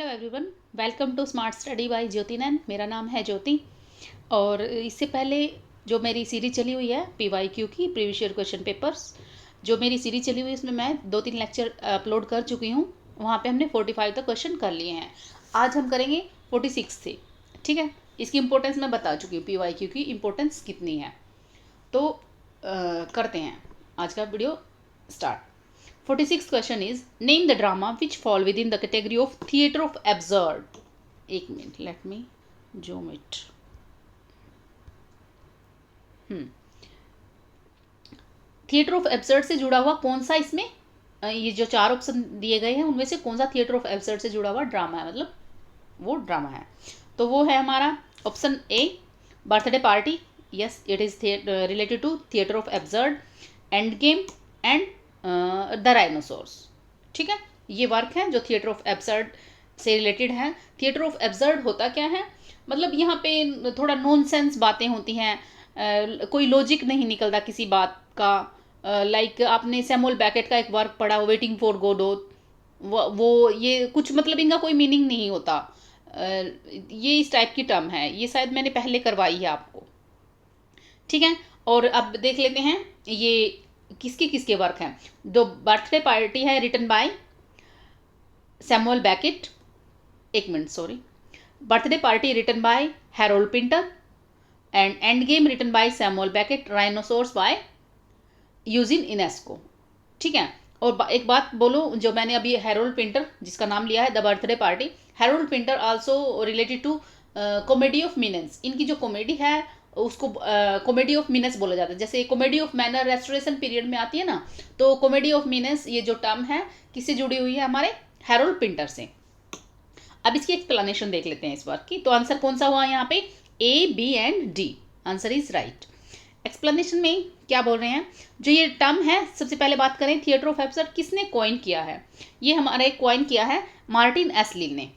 Hello everyone, welcome to smart study by Jyoti Nain. मेरा नाम है ज्योति और इससे पहले जो मेरी सीरीज चली हुई है PYQ की प्रीवियस ईयर क्वेश्चन पेपर्स, जो मेरी सीरीज चली हुई है इसमें मैं 2-3 लेक्चर अपलोड कर चुकी हूँ। वहाँ पे हमने 45 तक क्वेश्चन कर लिए हैं। आज हम करेंगे 46 से। ठीक है, इसकी इम्पोर्टेंस मैं बता चुकी हूँ, PYQ की इम्पोर्टेंस कितनी है। तो करते हैं आज का video start. 46th question is name the drama which fall within the category of theatre of absurd. एक minute, let me zoom it. Theatre of absurd से जुड़ा हुआ कौन सा इसमें ये जो 4 ऑप्शन दिए गए हैं उनमें से कौन सा थिएटर ऑफ एब्सर्ड से जुड़ा हुआ ड्रामा है, मतलब वो ड्रामा है। तो वो है हमारा option A, birthday party. Yes, it is related to theatre of absurd, and game and the rhinoceros. ठीक है, ये वर्क है जो थिएटर ऑफ एब्सर्ड से रिलेटेड है। थिएटर ऑफ एब्सर्ड होता क्या है, मतलब यहाँ पे थोड़ा नॉनसेंस बातें होती हैं, कोई लॉजिक नहीं निकलता किसी बात का। लाइक आपने सैमुअल बैकेट का एक वर्क पढ़ा, वेटिंग फॉर गोडोट, वो ये कुछ मतलब इनका कोई मीनिंग नहीं होता। ये इस टाइप की टर्म है, ये शायद मैंने पहले करवाई है आपको। ठीक है, और अब देख लेते हैं ये किसके किसके वर्क हैं। जो बर्थडे पार्टी है रिटन बाय सैमुअल बैकेट, एक minute sorry, birthday party written by Harold Pinter, endgame written by Samuel Beckett, rhinoceros by Eugene Ionesco. ठीक है, और एक बात बोलो, जो मैंने अभी हैरोल्ड पिंटर जिसका नाम लिया है the birthday party, Harold Pinter also related to comedy of menace. इनकी जो कॉमेडी है उसको कॉमेडी ऑफ मीनेंस बोला जाता है। जैसे comedy of manner restoration period में आती है ना, तो कॉमेडी ऑफ मीनेंस ये जो टर्म है किससे जुड़ी हुई है, हमारे हैरोल्ड पिंटर से। अब इसकी एक्सप्लेनेशन देख लेते हैं इस वर्क की। तो आंसर कौन सा हुआ यहाँ पे, A, B and D, answer is right. Explanation में क्या बोल रहे हैं, जो ये टर्म है, सबसे पहले बात करें थिएटर ऑफ एब्सर्ड किसने कॉइन किया है। ये हमारा एक कॉइन किया है मार्टिन एस्लिन ने।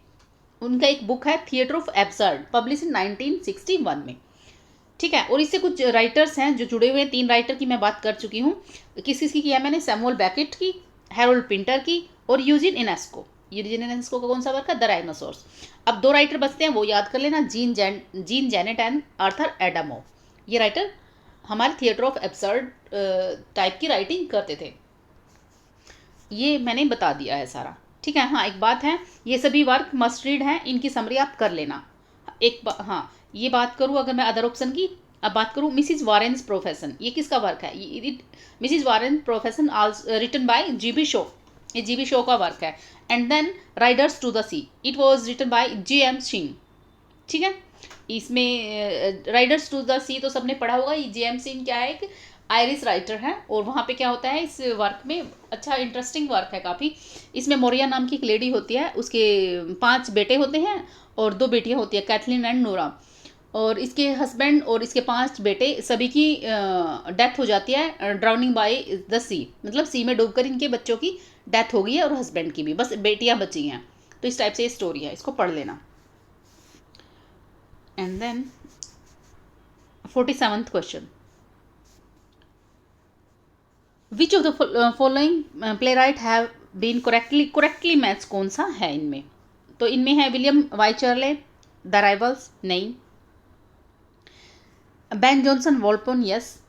उनका एक बुक है theatre of absurd, publish in 1961 में। ठीक है, और इससे कुछ राइटर्स हैं जो जुड़े हुए हैं। 3 राइटर की मैं बात कर चुकी हूँ। किस किसकी किया है मैंने, सैमुअल बैकेट की, हैरोल्ड पिंटर की और यूजिन इनेस्को। यूजिन इनेस्को का कौन सा वर्क है, द राइनोसोर्स। अब 2 राइटर बचते हैं, वो याद कर लेना, जीन जेनेट एंड आर्थर एडामो। ये राइटर हमारे थिएटर ऑफ एब्सर्ड टाइप की राइटिंग करते थे। ये मैंने बता दिया है सारा। ठीक है, हाँ एक बात है, ये सभी वर्क मस्ट रीड हैं, इनकी समरी आप कर लेना। हाँ, ये बात करूँ अगर मैं अदर ऑप्शन की, अब बात करूँ मिसिज वारेन्स प्रोफेशन, ये किसका वर्क है, Mrs Warren profession written by GB Shaw, ये जीबी शो का वर्क है। And then riders to the sea, it was written by J.M. Synge. ठीक है, इसमें राइडर्स टू द सी तो सबने पढ़ा होगा। ये J.M. सिंह क्या है, एक आयरिश राइटर है। और वहाँ पे क्या होता है इस वर्क में, अच्छा इंटरेस्टिंग वर्क है काफ़ी। इसमें मोरिया नाम की एक लेडी होती है, उसके 5 बेटे होते हैं और 2 बेटियाँ होती है, कैथलीन एंड नोरा। और इसके हस्बैंड और इसके 5 बेटे सभी की डेथ हो जाती है ड्राउनिंग बाय द सी, मतलब सी में डूबकर इनके बच्चों की डेथ हो गई है और हस्बैंड की भी, बस बेटियां बची हैं। तो इस टाइप से ये स्टोरी है, इसको पढ़ लेना। And then 47th question, which of the following play right have been correctly match, कौन सा है इनमें। तो इनमें है विलियम वाइचर्ले, द राइवल्स, नहीं। Ben Jonson Volpone, yes,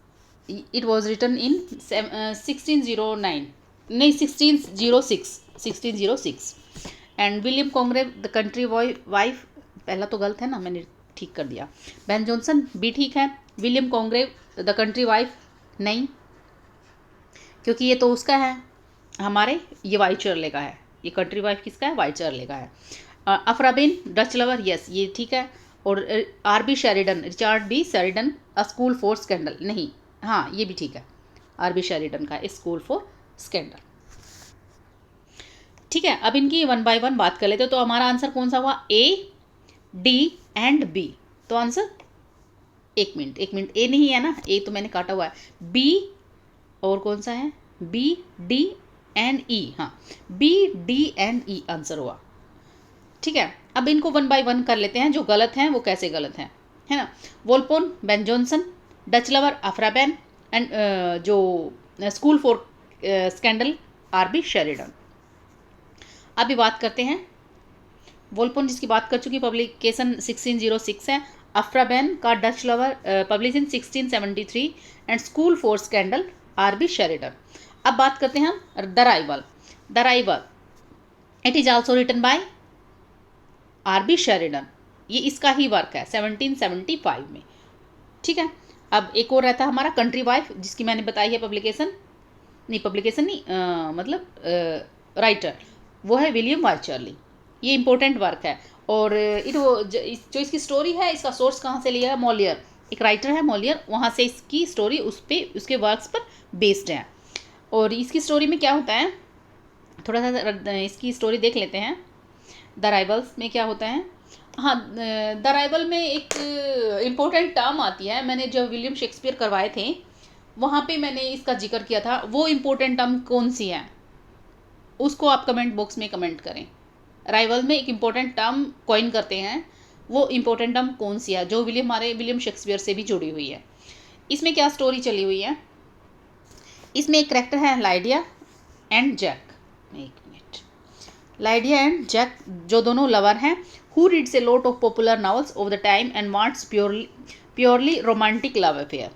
it was written in 1609, नहीं 1606, and William Congreve the country wife, पहला तो गलत है ना, मैंने ठीक कर दिया। बैन जॉनसन भी ठीक है, William Congreve the country wife नहीं, क्योंकि ये तो उसका है हमारे, ये वाइचर्ले का है। ये कंट्री वाइफ किसका है, वाइचर्ले का है। अफ्राबिन डच लवर, यस ये ठीक है। और R.B. Sheridan, Richard B. Sheridan, a school for scandal, नहीं, हाँ ये भी ठीक है, R.B. शेरिडन का स्कूल फॉर स्कैंडल। ठीक है, अब इनकी 1 बाय 1 बात कर लेते हो। तो हमारा आंसर कौन सा हुआ, A, D एंड B। तो आंसर, एक मिनट, A नहीं है ना, A तो मैंने काटा हुआ है, B और कौन सा है, B, D एंड E, हाँ B, D and E answer हुआ। ठीक है, अब इनको 1 बाय 1 कर लेते हैं, जो गलत हैं वो कैसे गलत हैं, है ना। Volpone, Ben Jonson, Dutch lover Aphra Behn, and जो school for scandal R.B. Sheridan. अभी बात करते हैं वोल्पोन जिसकी बात कर चुकी, पब्लिकेशन 1606 है। अफ्राबेन का Dutch lover, publication 1673, and school for scandal R B. Sheridan. अब बात करते हैं हम the rival. The rival it is also written by R B. Sheridan. ये इसका ही वर्क है 1775 में। ठीक है। अब एक और रहता है हमारा कंट्री वाइफ, जिसकी मैंने बताई है पब्लिकेशन नहीं, मतलब राइटर, वो है विलियम वाइचरली। ये इंपॉर्टेंट वर्क है। और जो इसकी स्टोरी है, इसका सोर्स कहाँ से लिया है? मॉलियर, एक राइटर है मॉलियर, वहाँ से इसकी स्टोरी उसके वर्क्स पर बेस्ड है। और इसकी स्टोरी में क्या होता है, थोड़ा सा इसकी स्टोरी देख लेते हैं। द राइवल्स में क्या होता है? हाँ, द राइवल में एक इम्पोर्टेंट टर्म आती है। मैंने जब विलियम शेक्सपियर करवाए थे वहाँ पे मैंने इसका जिक्र किया था। वो इम्पोर्टेंट टर्म कौन सी है, उसको आप कमेंट बॉक्स में कमेंट करें। राइवल में एक इम्पोर्टेंट टर्म कॉइन करते हैं, वो इम्पोर्टेंट टर्म कौन सी है, जो हमारे विलियम शेक्सपियर से भी जुड़ी हुई है। इसमें क्या स्टोरी चली हुई है? इसमें एक कैरेक्टर है लाइडिया एंड जैक। एक मिनट, लाइडिया एंड जैक जो दोनों लवर हैं, who reads a lot of popular novels of the time and wants purely romantic love affair.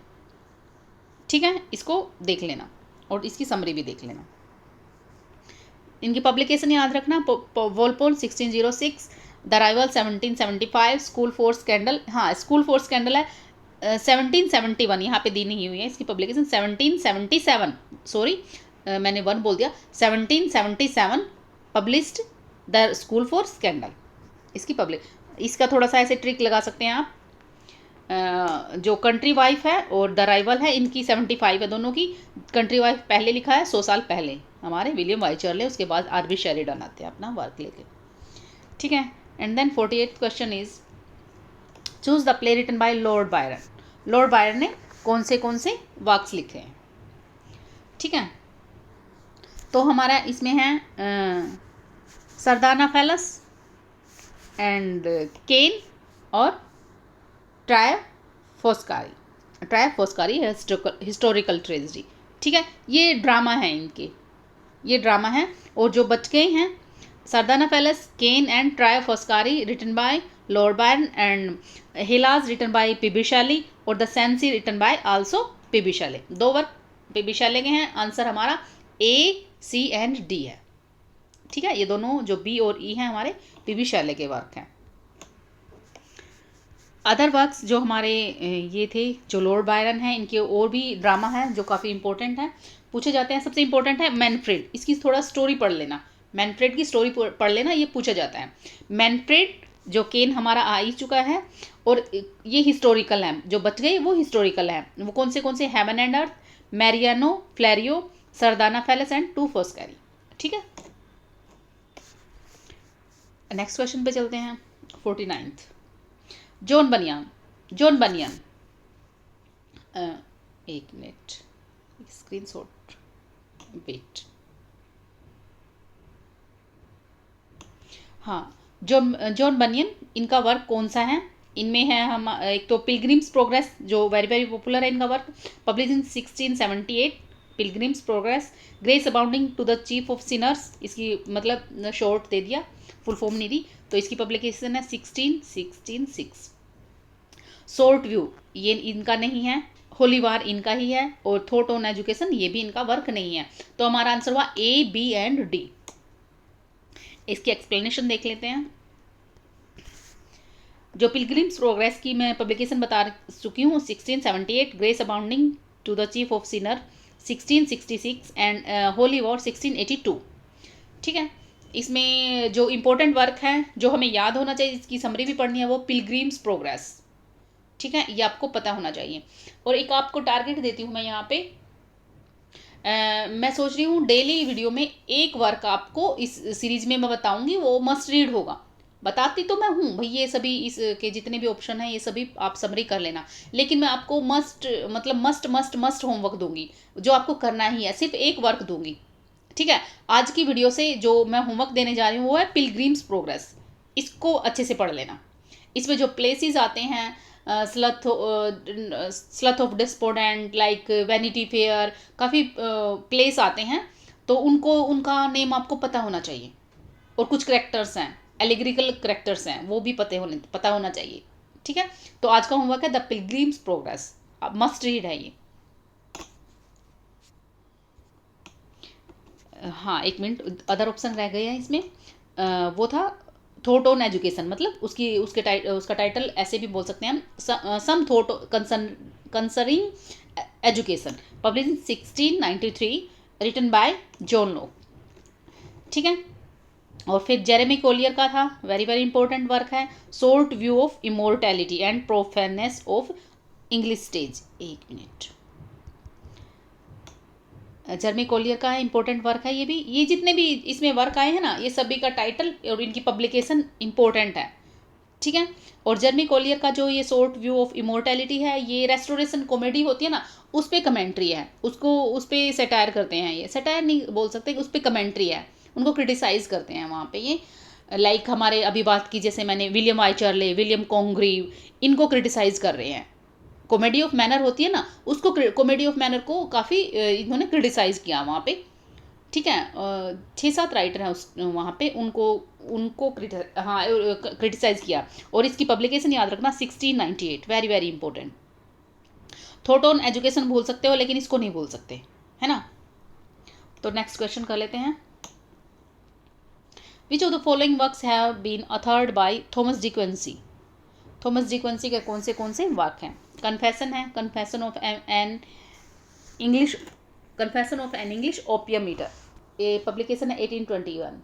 ठीक है, इसको देख लेना और इसकी समरी भी देख लेना। इनकी पब्लिकेशन याद रखना, वोल्पोल 1606, the rival 1775, school for scandal, हाँ स्कूल फॉर स्कैंडल है 1771, यहाँ पे दी नहीं हुई है इसकी पब्लिकेशन 1777, सॉरी मैंने 1 बोल दिया, 1777 published the school for scandal. इसका थोड़ा सा ऐसे ट्रिक लगा सकते हैं आप। जो कंट्री वाइफ है और द राइवल है, इनकी 75 है दोनों की। कंट्री वाइफ पहले लिखा है 100 साल पहले हमारे विलियम वाइचरले, उसके बाद आर.बी. शेरिडन आते हैं अपना वर्क लेके। ठीक है। And then 48th question is choose the play written by Lord Byron. Lord Byron ने कौन से वर्क्स लिखे हैं? ठीक है, तो हमारा इसमें है सरदाना फैलस एंड केन और ट्राय फोस्कारी हिस्टोरिकल ट्रेजेडी। ठीक है, ये ड्रामा है इनके, ये ड्रामा है। और जो बच गए हैं, Sardanapalus, Cain and two Foscari written by Lord Byron, and Hellas written by P B. Shelley, और the Cenci written by also P B. Shelley. 2 work PB. शैली के हैं। आंसर हमारा A, C एंड D है। ठीक है, ये दोनों जो B और E हैं हमारे पी.बी. शैली के वर्क हैं। अदर वर्क्स जो हमारे ये थे, जो लॉर्ड बायरन हैं, इनके और भी ड्रामा है जो काफ़ी इंपॉर्टेंट है, पूछे जाते हैं। सबसे इंपॉर्टेंट है मैनफ्रेड, इसकी थोड़ा स्टोरी पढ़ लेना, मैनफ्रेड की स्टोरी पढ़ लेना, ये पूछा जाता है। मैनफ्रेड जो केन हमारा आ ही चुका है, और ये हिस्टोरिकल है, जो बच गए वो हिस्टोरिकल है। वो कौन से heaven and earth, Marino Faliero, Sardanapalus and 2 Foscari. ठीक है, नेक्स्ट क्वेश्चन पे चलते हैं। 49th जॉन बनियन। एक मिनट, स्क्रीनशॉट, वेट। हाँ, जॉन बनियन, इनका वर्क कौन सा है? इनमें है हम एक तो पिलग्रिम्स प्रोग्रेस, जो वेरी वेरी पॉपुलर है इनका work, publish in 1678, pilgrim's progress, grace abounding to the chief of sinners. इसकी मतलब शॉर्ट दे दिया, फुल फॉर्म नहीं दी, तो इसकी पब्लिकेशन है 1666। शॉर्ट व्यू ये इनका नहीं है, होली वार इनका ही है, और थॉट ऑन एजुकेशन ये भी इनका वर्क नहीं है। तो हमारा आंसर हुआ A, B एंड D। इसकी एक्सप्लेनेशन देख लेते हैं। जो पिलग्रिम्स प्रोग्रेस की मैं पब्लिकेशन बता चुकी हूँ 1678, grace abounding to the chief of sinner 1666, and holy war 1682। ठीक है, इसमें जो इम्पोर्टेंट वर्क है जो हमें याद होना चाहिए, इसकी समरी भी पढ़नी है, वो पिलग्रिम्स प्रोग्रेस। ठीक है, ये आपको पता होना चाहिए। और एक आपको टारगेट देती हूँ मैं यहाँ पे, मैं सोच रही हूँ डेली वीडियो में एक वर्क आपको इस सीरीज में मैं बताऊंगी, वो मस्ट रीड होगा। बताती तो मैं हूँ भाई, ये सभी इसके जितने भी ऑप्शन हैं ये सभी आप समरी कर लेना, लेकिन मैं आपको मस्ट होमवर्क दूंगी, जो आपको करना ही है, सिर्फ एक वर्क दूंगी। ठीक है, आज की वीडियो से जो मैं होमवर्क देने जा रही हूँ वो है पिलग्रिम्स प्रोग्रेस, इसको अच्छे से पढ़ लेना। इसमें जो प्लेसेस आते हैं, slough of despondent, like vanity fair, काफ़ी प्लेस आते हैं, तो उनका नेम आपको पता होना चाहिए। और कुछ करेक्टर्स हैं, एलिग्रिकल करेक्टर्स हैं वो भी पता होना चाहिए। ठीक है, तो आज का होमवर्क है the pilgrims progress, must read है ये। हाँ एक मिनट, अदर ऑप्शन रह गए हैं इसमें। वो था थॉट ऑन एजुकेशन, मतलब उसका टाइटल ऐसे भी बोल सकते हैं हम, some thought concerning education, publish in 1693, written by John Locke. ठीक है, और फिर जेरेमी कोलियर का था, वेरी वेरी इंपॉर्टेंट वर्क है, short view of immortality and profaneness of English stage. एक मिनट, जर्मी कोलियर का इंपॉर्टेंट वर्क है ये भी। ये जितने भी इसमें वर्क आए हैं ना, ये सभी का टाइटल और इनकी पब्लिकेशन इंपॉर्टेंट है। ठीक है, और जर्मी कोलियर का जो ये शॉर्ट व्यू ऑफ इमोर्टैलिटी है, ये रेस्टोरेशन कॉमेडी होती है ना, उस पर कमेंट्री है, उसको उस पर सटायर करते हैं, ये सटायर नहीं बोल सकते, उस पर कमेंट्री है, उनको क्रिटिसाइज करते हैं वहाँ पे ये। लाइक हमारे अभी बात की जैसे मैंने विलियम आइचर्ले, विलियम कॉन्ग्रीव, इनको क्रिटिसाइज कर रहे हैं। कॉमेडी ऑफ मैनर होती है ना, उसको कॉमेडी ऑफ मैनर को काफ़ी इन्होंने क्रिटिसाइज़ किया वहाँ पे। ठीक है, 6-7 राइटर हैं उस वहाँ पे, उनको उनको क्रिटिसाइज़ किया। और इसकी पब्लिकेशन याद रखना 1698, very very important. Thought on education भूल सकते हो लेकिन इसको नहीं भूल सकते, है ना। तो नेक्स्ट क्वेश्चन कर लेते हैं। Which of the following works have been authored by Thomas De Quincey. Thomas De Quincey के कौन से वर्क हैं? कन्फेशन है, confession of an English, confession of an English opium eater, ये पब्लिकेशन है 1821।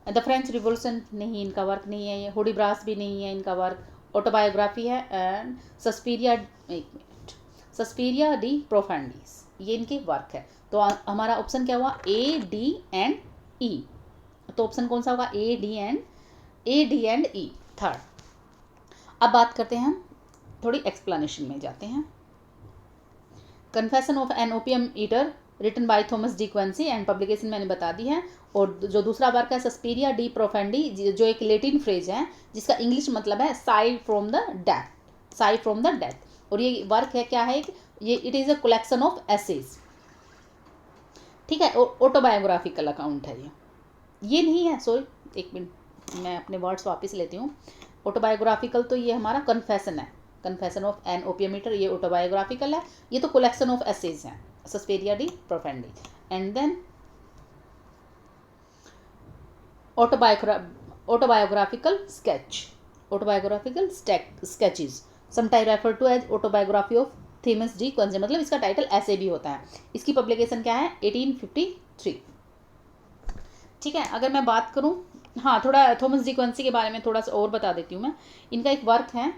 द फ्रेंच रिवॉल्यूशन नहीं, इनका work नहीं है ये। हुडीब्रास भी नहीं है इनका वर्क। ऑटोबायोग्राफी है एंड सस्पीरिया डी प्रोफेंडिस, ये इनके वर्क है। तो हमारा ऑप्शन क्या हुआ? ए, डी एंड ई। तो ऑप्शन कौन सा होगा? ए, डी एंड ई, थर्ड। अब बात करते हैं हम, थोड़ी एक्सप्लेनेशन में जाते हैं। Confession of an opium eater written by Thomas De Quincey and publication मैंने बता दी है। और जो दूसरा वर्क है सस्पीरिया डी प्रोफेंडी, जो एक लेटिन फ्रेज है जिसका इंग्लिश मतलब है sigh from the death, sigh from the death. और ये वर्क है क्या है? ये it is a collection of essays. ठीक है, ऑटोबायोग्राफिकल अकाउंट है ये नहीं है, सॉरी एक मिनट, मैं अपने वर्ड्स वापस लेती हूँ। ऑटोबायोग्राफिकल तो ये हमारा कन्फेशन है, confession of an opium eater, ये ऑटोबायोग्राफिकल है। ये तो कलेक्शन ऑफ एसेज हैं, suspiria de profundis. And then autobiographical sketch, autobiographical sketches, sometime refer to as autobiography of Thomas De Quincey, मतलब इसका टाइटल ऐसे भी होता है। इसकी पब्लिकेशन क्या है? 1853। ठीक है, अगर मैं बात करूं, हाँ थोड़ा थॉमस डी क्विंसी के बारे में थोड़ा सा और बता देती हूँ मैं। इनका एक वर्क है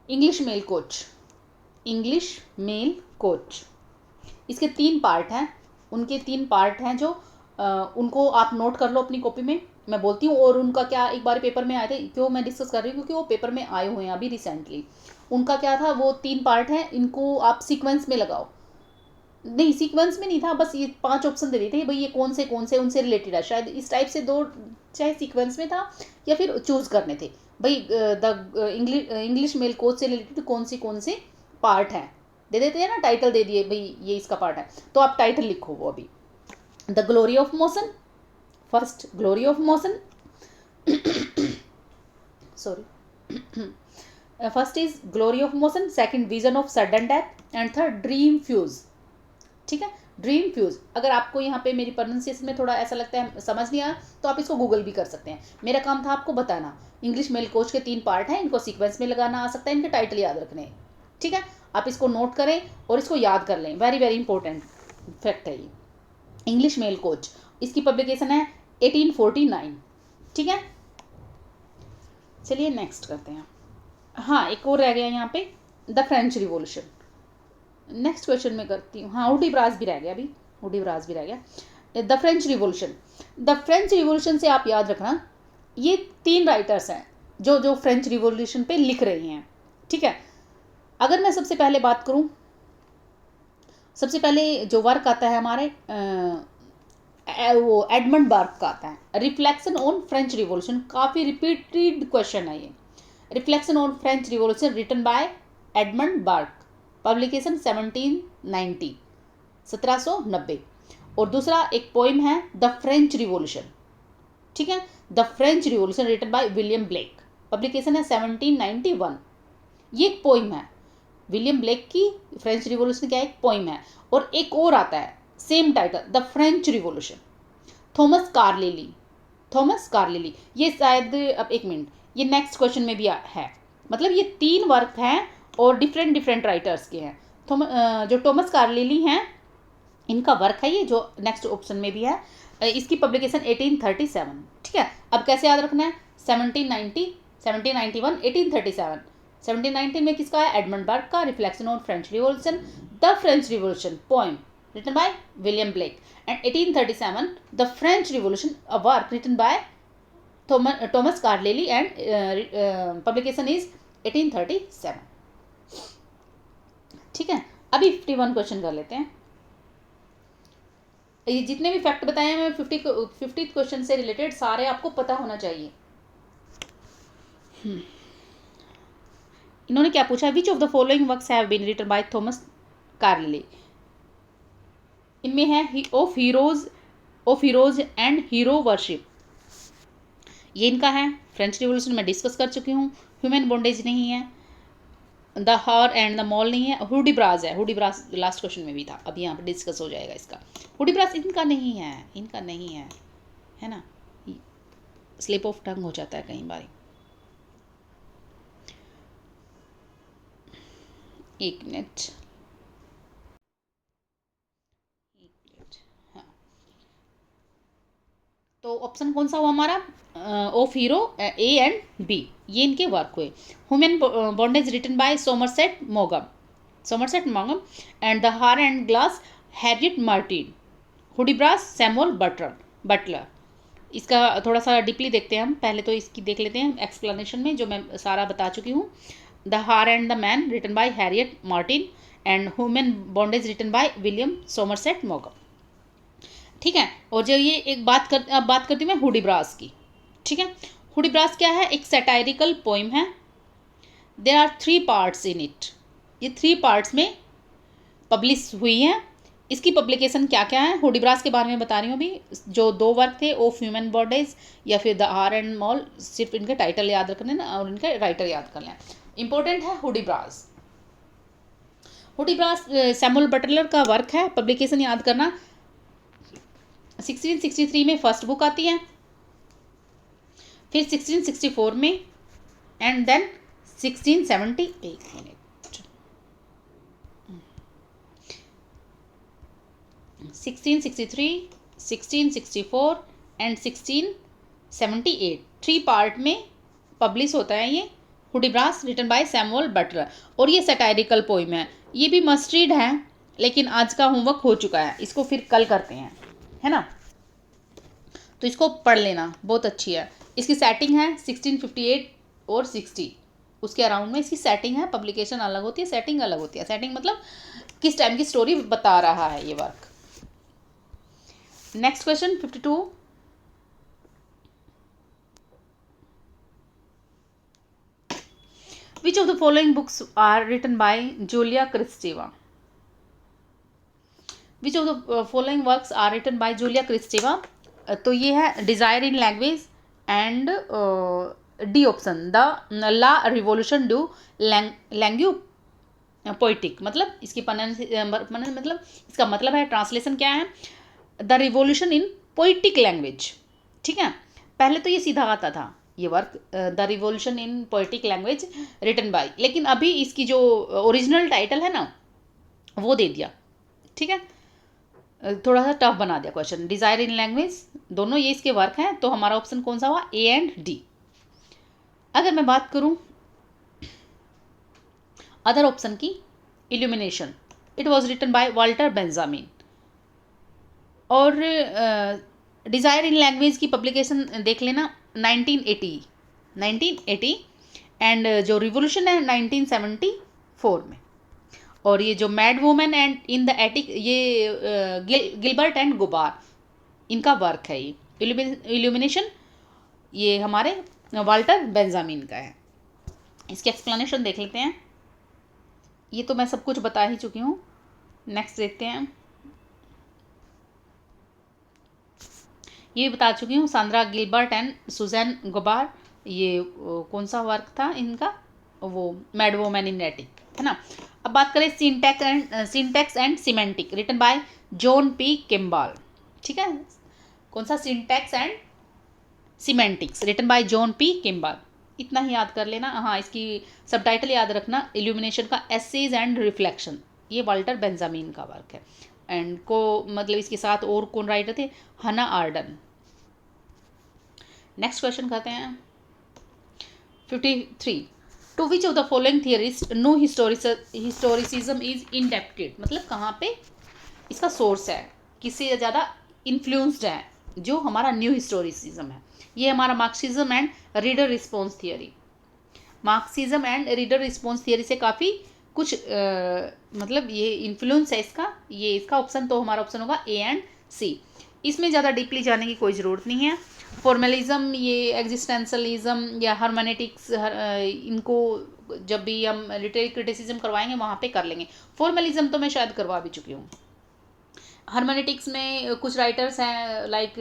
English mail coach, English mail coach. इसके 3 पार्ट हैं, उनके 3 पार्ट हैं जो उनको आप नोट कर लो अपनी कॉपी में, मैं बोलती हूँ। और उनका क्या, एक बार पेपर में आए थे, क्यों मैं डिस्कस कर रही हूँ क्योंकि वो पेपर में आए हुए हैं अभी रिसेंटली। उनका क्या था, वो 3 पार्ट हैं, इनको आप सीक्वेंस में लगाओ। नहीं सीक्वेंस में नहीं था, बस ये 5 ऑप्शन दे देते हैं भाई, ये कौन से उनसे रिलेटेड है, शायद इस टाइप से 2, चाहे सीक्वेंस में था या फिर चूज करने थे भाई। द इंग्लिश मेल कोच से रिलेटेड कौन से पार्ट हैं, दे देते हैं ना, टाइटल दे दिए भाई ये इसका पार्ट है, तो आप टाइटल लिखो वो अभी। The glory of motion, first glory of motion, sorry, first is glory of motion, second vision of sudden death and third dream fuse. ठीक है, ड्रीम फ्यूज। अगर आपको यहाँ पे मेरी प्रोनाउंसिएशन में थोड़ा ऐसा लगता है समझ नहीं आया, तो आप इसको गूगल भी कर सकते हैं। मेरा काम था आपको बताना। इंग्लिश मेल कोच के 3 पार्ट हैं, इनको सीक्वेंस में लगाना आ सकता है, इनके टाइटल याद रखने। ठीक है, आप इसको नोट करें और इसको याद कर लें, वेरी वेरी इंपॉर्टेंट फैक्ट है ये। इंग्लिश मेल कोच, इसकी पब्लिकेशन है 1849। ठीक है, चलिए नेक्स्ट करते हैं। हाँ एक और रह गया यहाँ पे, the French revolution. Next question में करती हूँ। हाँ हुडीब्रास भी रह गया अभी, हुडीब्रास भी रह गया। The French revolution, the French revolution से आप याद रखना, ये 3 राइटर्स हैं जो फ्रेंच रिवॉल्यूशन पे लिख रही हैं। ठीक है, अगर मैं सबसे पहले बात करूँ, सबसे पहले जो वर्क आता है हमारे वो एडमंड बर्क का आता है, रिफ्लेक्शन ऑन फ्रेंच रिवॉल्यूशन। काफ़ी रिपीटेड क्वेश्चन है ये। Reflection on French revolution written by Edmund Burke, publication 1790, 1790। और दूसरा एक पोइम है द फ्रेंच रिवॉल्यूशन। ठीक है, the French revolution written by William Blake, publication है 1791। ये एक पोइम है, विलियम ब्लेक की फ्रेंच रिवॉल्यूशन क्या एक पोइम है। और एक और आता है same title, the French revolution, Thomas Carlyle, Thomas Carlyle. ये शायद, अब एक मिनट, ये नेक्स्ट क्वेश्चन में भी है, मतलब ये 3 वर्क हैं और डिफरेंट डिफरेंट राइटर्स के हैं। जो थॉमस कार्लिली हैं इनका वर्क है ये, जो नेक्स्ट ऑप्शन में भी है। इसकी पब्लिकेशन 1837। ठीक है, अब कैसे याद रखना है, 1790, 1791, 1837। 1719 में किसका है, एडमंड बर्ग का reflection on French revolution, the French revolution poem written by William Blake, and 1837 the French Revolution, a work written by Thomas Carlyle, and publication is 1837। ठीक है, अभी 51 क्वेश्चन कर लेते हैं। ये जितने भी फैक्ट बताए हैं मैं 50 क्वेश्चन से रिलेटेड सारे आपको पता होना चाहिए। इन्होंने क्या पूछा, which of the following works have been written by Thomas Carlyle. इनमें है of heroes and hero worship, ये इनका है। फ्रेंच रिवॉल्यूशन में डिस्कस कर चुकी हूँ। ह्यूमन बॉन्डेज नहीं है, the hour and the mall नहीं है, हुडीब्रास है, हुडीब्रास लास्ट क्वेश्चन में भी था, अब यहाँ पर डिस्कस हो जाएगा इसका। हुडीब्रास इनका नहीं है, इनका नहीं है ना, स्लिप ऑफ टंग हो जाता है कई बार। एक मिनट, हाँ, तो ऑप्शन कौन सा हुआ हमारा, of hero, A and B, ये इनके वर्क हुए। Human bondage written by Somerset मॉगम and the hour and glass Harriet Martineau, Hudibras Samuel Butler. इसका थोड़ा सा डीपली देखते हैं हम, पहले तो इसकी देख लेते हैं एक्सप्लेनेशन में, जो मैं सारा बता चुकी हूँ। The hour and the man written by Harriet Martineau and human bondage written by William Somerset मॉगम। ठीक है, और जो ये अब बात करती हूँ मैं हुडीब्रास की। ठीक है, हुडीब्रास क्या है, एक सैटायरिकल पोइम है। There are 3 parts in it, ये 3 पार्ट्स में पब्लिश हुई है। इसकी पब्लिकेशन क्या क्या है, हुडीब्रास के बारे में बता रही हूँ अभी। जो 2 वर्क थे, ऑफ ह्यूमन बॉडीज या फिर द हार एंड मॉल, सिर्फ इनके टाइटल याद रखने ना और इनके राइटर याद कर लें। इंपॉर्टेंट है हुडीब्रास सैमुअल बटलर का वर्क है, पब्लिकेशन याद करना। 1663 में फर्स्ट बुक आती है, फिर 1664 में, एंड देन 1663, 1664 एंड 1678 3 पार्ट में पब्लिश होता है ये हुडीब्रास रिटन बाय सैमुअल बटलर। और ये सैटायरिकल पोइम है, ये भी मस्ट रीड है, लेकिन आज का होमवर्क हो चुका है, इसको फिर कल करते हैं, है ना। तो इसको पढ़ लेना, बहुत अच्छी है। इसकी सेटिंग है 1658 और 60, उसके अराउंड में इसकी सेटिंग है। पब्लिकेशन अलग होती है, सेटिंग अलग होती है। सेटिंग मतलब किस टाइम की स्टोरी बता रहा है ये work. Next question 52, which of the following books are written by Julia Kristeva. Which of the following works are written by Julia Kristeva. तो ये है desire in language and the option, the la revolution du langue poetique. मतलब इसकी मतलब इसका मतलब है, translation क्या है, the revolution in poetic language. ठीक है, पहले तो ये सीधा आता था ये work, the revolution in poetic language written by, लेकिन अभी इसकी जो ओरिजिनल टाइटल है ना वो दे दिया। ठीक है, थोड़ा सा टफ बना दिया क्वेश्चन। डिज़ायर इन लैंग्वेज, दोनों ये इसके वर्क हैं, तो हमारा ऑप्शन कौन सा हुआ, ए एंड डी। अगर मैं बात करूं अदर ऑप्शन की, illumination, it was written by Walter Benjamin. और डिज़ायर इन लैंग्वेज की पब्लिकेशन देख लेना 1980 एंड जो रिवोल्यूशन है 1974 में। और ये जो mad women and in the attic, ये गिलबर्ट एंड गुबार, इनका वर्क है ये। इल्यूमिनेशन ये हमारे वाल्टर बेंजामिन का है। इसकी एक्सप्लेनेशन देख लेते हैं। ये तो मैं सब कुछ बता ही चुकी हूँ। नेक्स्ट देखते हैं, ये बता चुकी हूँ, सांद्रा गिलबर्ट एंड सुजैन गोबार। ये कौन सा वर्क था इनका, वो मैड वुमन इन एटिक, है ना। अब बात करें syntax and semantic, written by John P Kimball. ठीक है, कौन सा, syntax and semantics, written by John P Kimball. इतना ही याद कर लेना। हाँ, इसकी सबटाइटल याद रखना, इल्यूमिनेशन का एसेज एंड रिफ्लेक्शन, ये वाल्टर बेंजामिन का वर्क है। एंड को मतलब इसके साथ और कौन राइटर थे, हना आर्डन। नेक्स्ट क्वेश्चन करते हैं 53, to which of the following theorist no historicism is indebted, मतलब कहाँ पे इसका सोर्स है, किससे ज़्यादा इन्फ्लुएंस्ड है जो हमारा न्यू हिस्टोरिसिज्म है। ये हमारा Marxism and reader response theory, Marxism and reader response theory से काफ़ी कुछ मतलब ये इन्फ्लुएंस है इसका। ये इसका ऑप्शन तो हमारा ऑप्शन होगा ए एंड सी। इसमें ज़्यादा डीपली जाने की कोई ज़रूरत नहीं है। फॉर्मलिज्म, ये एग्जिस्टेंशलिज्म या हार्मोनेटिक्स, इनको जब भी हम लिटरेरी क्रिटिसिज्म करवाएंगे वहाँ पे कर लेंगे। फॉर्मलिज्म तो मैं शायद करवा भी चुकी हूँ। हार्मोनेटिक्स में कुछ राइटर्स हैं लाइक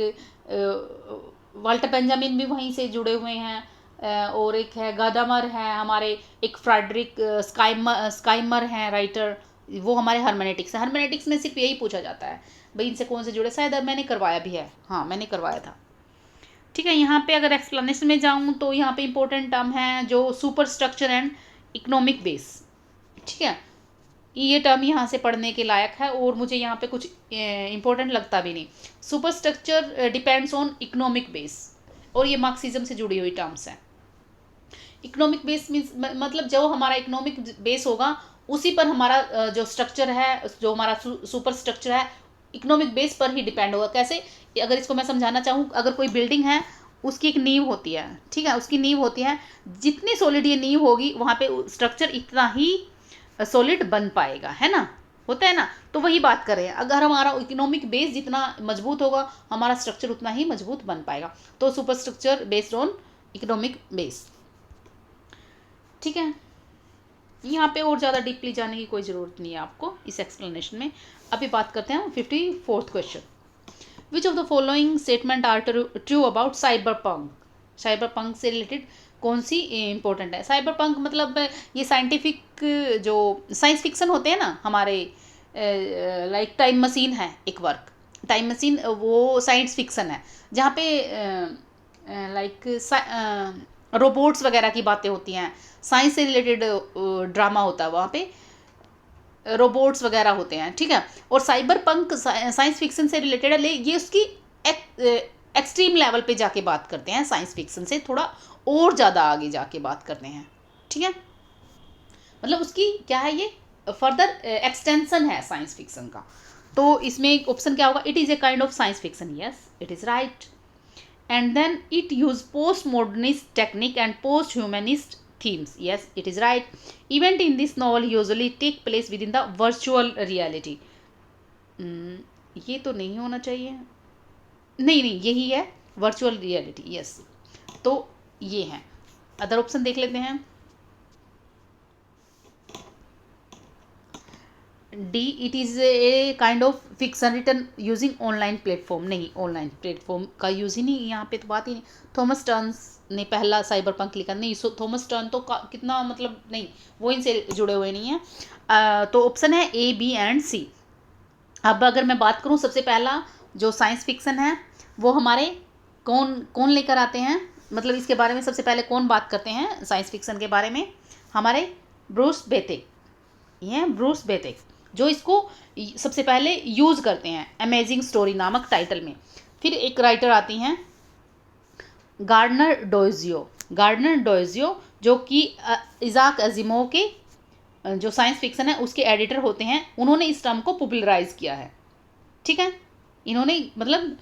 वाल्टर बेंजामिन भी वहीं से जुड़े हुए हैं, और एक है गादामर है हमारे, एक फ्रेडरिक स्काइमर हैं राइटर, वो हमारे हार्मोनेटिक्स है। हार्मोनेटिक्स में सिर्फ यही पूछा जाता है भाई इनसे कौन से जुड़े, शायद अब मैंने करवाया भी है, हाँ मैंने करवाया था। ठीक है, यहाँ पे अगर एक्सप्लेनेशन में जाऊँ तो यहाँ पे इंपॉर्टेंट टर्म है जो super structure and economic base. ठीक है, ये टर्म यहाँ से पढ़ने के लायक है और मुझे यहाँ पे कुछ इंपॉर्टेंट लगता भी नहीं। Super structure depends on economic base, और ये मार्क्सिज्म से जुड़ी हुई टर्म्स हैं। इकोनॉमिक बेस मीन्स मतलब जो हमारा इकोनॉमिक बेस होगा उसी पर हमारा जो स्ट्रक्चर है, जो हमारा सुपर स्ट्रक्चर है, इकोनॉमिक बेस पर ही डिपेंड होगा। कैसे, अगर इसको मैं समझाना चाहूँ, अगर कोई बिल्डिंग है उसकी एक नींव होती है, ठीक है, उसकी नींव होती है, जितनी सॉलिड ये नींव होगी वहाँ पे स्ट्रक्चर इतना ही सॉलिड बन पाएगा, है ना, होता है ना। तो वही बात कर रहे हैं, अगर हमारा इकोनॉमिक बेस जितना मजबूत होगा हमारा स्ट्रक्चर उतना ही मजबूत बन पाएगा। तो super structure based on economic base. ठीक है, यहाँ पे और ज़्यादा डीपली जाने की कोई ज़रूरत नहीं है आपको इस एक्सप्लेनेशन में। अभी बात करते हैं 54th question, which of the following statement are true about cyber punk. Cyber punk से रिलेटेड कौन सी इंपॉर्टेंट है। साइबर पंक मतलब ये साइंटिफिक जो साइंस फिक्सन होते हैं ना हमारे, लाइक टाइम मशीन है एक वर्क, टाइम मशीन वो साइंस फिक्सन है, जहाँ पे लाइक रोबोट्स वगैरह की बातें होती हैं, साइंस से रिलेटेड ड्रामा होता है, वहाँ पे रोबोट्स वगैरह होते हैं। ठीक है, और साइबर पंक साइंस फिक्सन से रिलेटेड है, ये उसकी एक्सट्रीम लेवल पे जाके बात करते हैं, साइंस फिक्सन से थोड़ा और ज़्यादा आगे जाके बात करते हैं। ठीक है, मतलब उसकी क्या है, ये फर्दर एक्सटेंशन है साइंस फिक्सन का। तो इसमें ऑप्शन क्या होगा, it is a kind of science fiction, yes it is right. And then it use postmodernist technique and post-humanist themes. Yes, it is right. Event in this novel usually take place within the virtual reality. ये तो नहीं होना चाहिए, नहीं नहीं यही है virtual reality, yes. तो ये है, अदर ऑप्शन देख लेते हैं। D, it is a kind of fiction written using online platform, नहीं ऑनलाइन प्लेटफॉर्म का यूज़ ही नहीं यहाँ पे, तो बात ही नहीं। थॉमस टर्न्स ने पहला साइबर पंक लिखा, नहीं थॉमस टर्न तो कितना मतलब नहीं, वो इनसे जुड़े हुए नहीं हैं। तो ऑप्शन है ए बी एंड सी। अब अगर मैं बात करूँ, सबसे पहला जो साइंस फिक्सन है वो हमारे कौन लेकर आते हैं, मतलब इसके बारे में सबसे पहले कौन बात करते हैं साइंस फिक्सन के बारे में, हमारे ब्रूस बेथिक। ये ब्रूस बेथिक जो इसको सबसे पहले यूज़ करते हैं अमेजिंग स्टोरी नामक टाइटल में। फिर एक राइटर आती हैं गार्डनर डोइजियो जो कि इज़ाक अजीमोव के जो साइंस फिक्सन है उसके एडिटर होते हैं, उन्होंने इस टर्म को पॉपुलराइज किया है। ठीक है, इन्होंने मतलब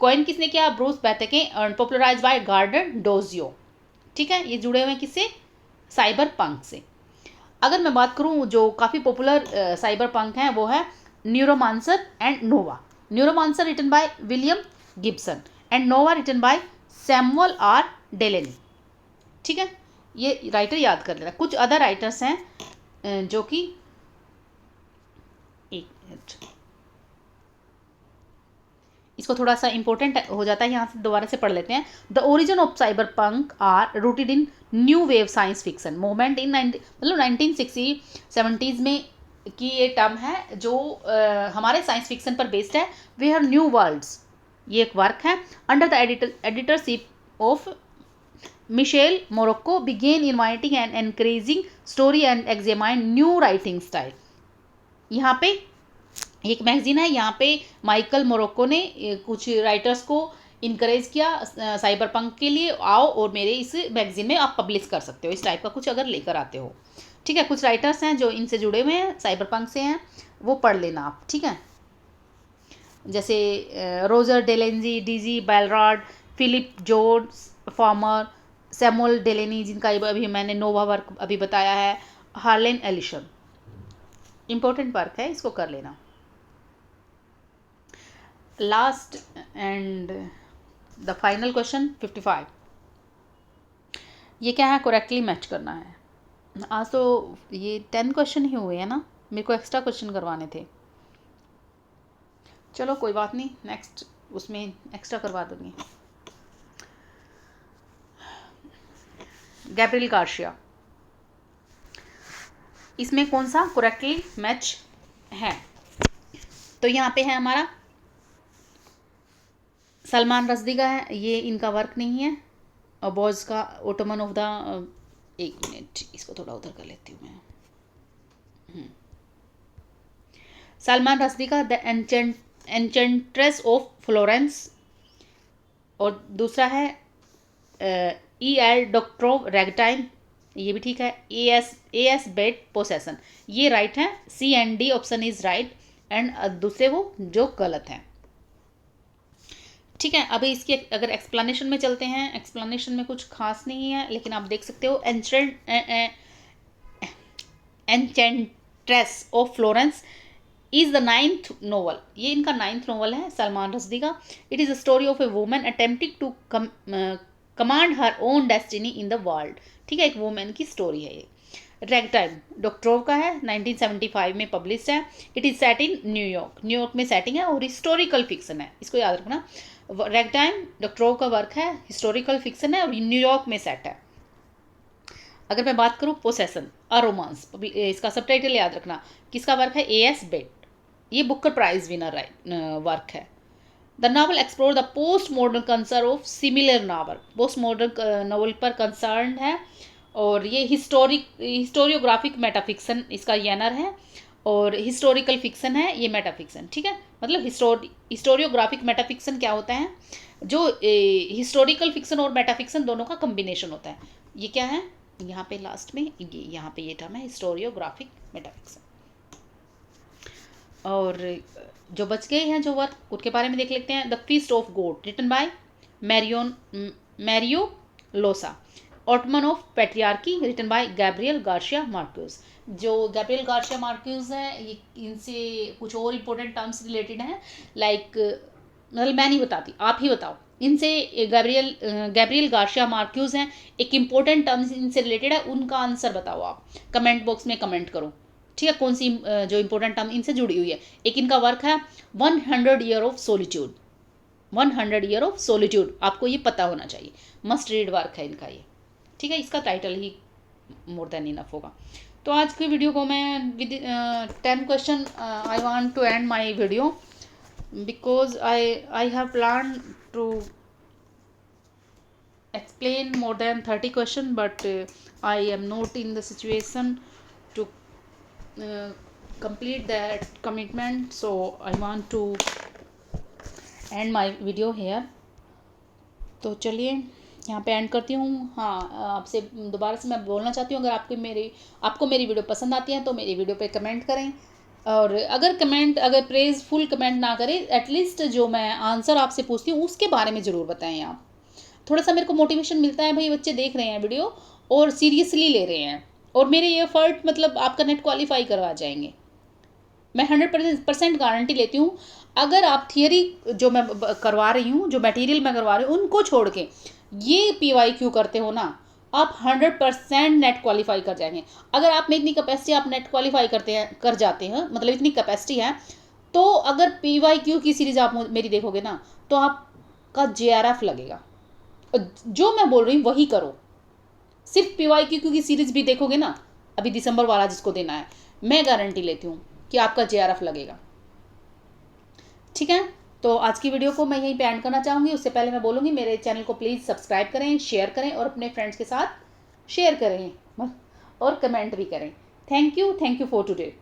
कॉइन किसने किया, ब्रूस बेथिक, पॉपुलराइज बाय गार्डनर डोइजियो। ठीक है, ये जुड़े हुए हैं किससे, साइबर पंक से। अगर मैं बात करूं जो काफ़ी पॉपुलर साइबर पंक हैं वो है Neuromancer and Nova. Neuromancer written by William Gibson and Nova written by Samuel R Delany. ठीक है, ये राइटर याद कर लेना। कुछ अदर राइटर्स हैं जो कि, एक मिनट, इसको थोड़ा सा इंपॉर्टेंट हो जाता है, यहाँ से दोबारा से पढ़ लेते हैं। The origin of cyber punk are rooted in new wave science fiction movement in मतलब 1960 70s में की ये टर्म है जो हमारे साइंस फिक्शन पर बेस्ड है। वे आर न्यू वर्ल्ड्स, ये एक वर्क है। Under the editorship of Michel Moorcock began inviting and encouraging story and examine new writing style. यहाँ पे एक मैगजीन है, यहाँ पे माइकल मोरक्को ने कुछ राइटर्स को इनकरेज किया साइबर पंक के लिए, आओ और मेरे इस मैगजीन में आप पब्लिश कर सकते हो, इस टाइप का कुछ अगर लेकर आते हो। ठीक है, कुछ राइटर्स हैं जो इनसे जुड़े हुए हैं, साइबर पंक से हैं, वो पढ़ लेना आप। ठीक है, जैसे रोजर डेलेंजी, डीजी बैलराड, Philip Jones former, Samuel Delaney जिनका अभी मैंने नोवा वर्क अभी बताया है, हार्लेन एलिशन। इंपॉर्टेंट वर्क है, इसको कर लेना। Last and the final question 55, ये क्या है, करेक्टली मैच करना है। आज तो ये 10 क्वेश्चन ही हुए हैं ना, मेरे को एक्स्ट्रा क्वेश्चन करवाने थे। चलो कोई बात नहीं, नेक्स्ट उसमें एक्स्ट्रा करवा दूंगी। गैब्रियल गार्शिया, इसमें कौन सा करेक्टली मैच है? तो यहाँ पे है हमारा सलमान रश्दी का है, ये इनका वर्क नहीं है। और बॉज का ओटोमन ऑफ द, एक मिनट इसको थोड़ा उधर कर लेती हूँ मैं। सलमान रश्दी का द एन्चेंट्रेस ऑफ फ्लोरेंस। और दूसरा है E.L. डॉक्ट्रोव रैगटाइम, ये भी ठीक है। A.S. बेट पोसेसन, ये राइट है। C&D option is right and दूसरे वो जो गलत हैं। ठीक है, अभी इसकी अगर एक्सप्लेनेशन में चलते हैं, एक्सप्लेनेशन में कुछ खास नहीं है, लेकिन आप देख सकते हो enchantress of Florence is the 9th novel, ये इनका 9th नोवेल है सलमान रश्दी का। It is a story of a woman attempting to command her own destiny in the world. ठीक है, एक वुमेन की स्टोरी है ये। रैगटाइम डॉक्ट्रोव का है, 1975 में पब्लिश है। It is set in New York, New York में सेटिंग है और हिस्टोरिकल फिक्शन है, इसको याद रखना। रैगटाइम डॉक्ट्रोव का वर्क है, हिस्टोरिकल फिक्शन है और न्यूयॉर्क में सेट है। अगर मैं बात करूँ पोसेसन अ रोमांस, इसका सबटाइटल याद रखना, किसका वर्क है? A.S. बेट, ये बुकर प्राइज विनर वर्क है। The novel explore the post modern concern of similar novel, post modern novel पर कंसर्न है। और ये हिस्टोरियोग्राफिक मेटाफिक्सन इसका जेनर है, और हिस्टोरिकल फिक्शन है ये मेटाफिक्सन। ठीक है, मतलब हिस्टोरियोग्राफिक मेटाफिक्सन क्या होता है? जो हिस्टोरिकल फिक्शन और मेटाफिक्सन दोनों का कम्बिनेशन होता है। ये क्या है यहाँ पे लास्ट में, यहाँ पे ये टर्म है हिस्टोरियोग्राफिक मेटाफिक्सन। और जो बच गए हैं जो वर्क, उनके बारे में देख लेते हैं। The feast of god written by Mario Llosa. Autumn of patriarchy written by Gabriel Garcia Marquez. जो गैब्रियल गार्शिया मार्क्यूज हैं, ये इनसे कुछ और इम्पोर्टेंट टर्म्स रिलेटेड हैं, लाइक मतलब मैं नहीं बताती, आप ही बताओ। इनसे गैब्रियल गार्शिया मार्क्यूज हैं, एक इम्पोर्टेंट टर्म्स इनसे रिलेटेड है, उनका आंसर बताओ आप, कमेंट बॉक्स में कमेंट करो। ठीक है, कौन सी जो इम्पोर्टेंट टर्म इनसे जुड़ी हुई है। एक इनका वर्क है 100 year of solitude, 100 year of solitude, आपको ये पता होना चाहिए, मस्ट रीड वर्क है इनका ये। ठीक है, इसका टाइटल ही मोर देन इनफ होगा। तो आज की वीडियो को मैं with 10 question I want to end my video, because I have plan to explain more than 30 question, but I am not in the situation to complete that commitment, so I want to end my video here। तो चलिए यहाँ पे and करती हूँ। हाँ, आपसे दोबारा से मैं बोलना चाहती हूँ, अगर आपको मेरी वीडियो पसंद आती है तो मेरी वीडियो पे कमेंट करें, और अगर प्रेजफुल कमेंट ना करें, एटलीस्ट जो मैं आंसर आपसे पूछती हूँ उसके बारे में ज़रूर बताएं आप। थोड़ा सा मेरे को मोटिवेशन मिलता है, भाई बच्चे देख रहे हैं वीडियो और सीरियसली ले रहे हैं, और मेरे ये एफर्ट मतलब आपका नेट क्वालिफाई करवा जाएंगे। मैं 100% गारंटी लेती हूँ। अगर आप थियरी जो मैं करवा रही हूँ, जो मटेरियल मैं करवा रही हूँ, उनको छोड़ के ये PYQ करते हो ना, आप 100% नेट क्वालिफाई कर जाएंगे। अगर आप में इतनी कैपेसिटी, आप नेट क्वालिफाई कर जाते हैं, मतलब इतनी कैपेसिटी है, तो अगर PYQ की सीरीज आप मेरी देखोगे ना तो आपका JRF लगेगा। जो मैं बोल रही हूँ वही करो। सिर्फ PYQ की सीरीज भी देखोगे ना, अभी दिसंबर वाला जिसको देना है, मैं गारंटी लेती हूँ कि आपका JRF लगेगा। ठीक है, तो आज की वीडियो को मैं यहीं पे एंड करना चाहूँगी। उससे पहले मैं बोलूँगी मेरे चैनल को प्लीज़ सब्सक्राइब करें, शेयर करें और अपने फ्रेंड्स के साथ शेयर करें और कमेंट भी करें। Thank you for today.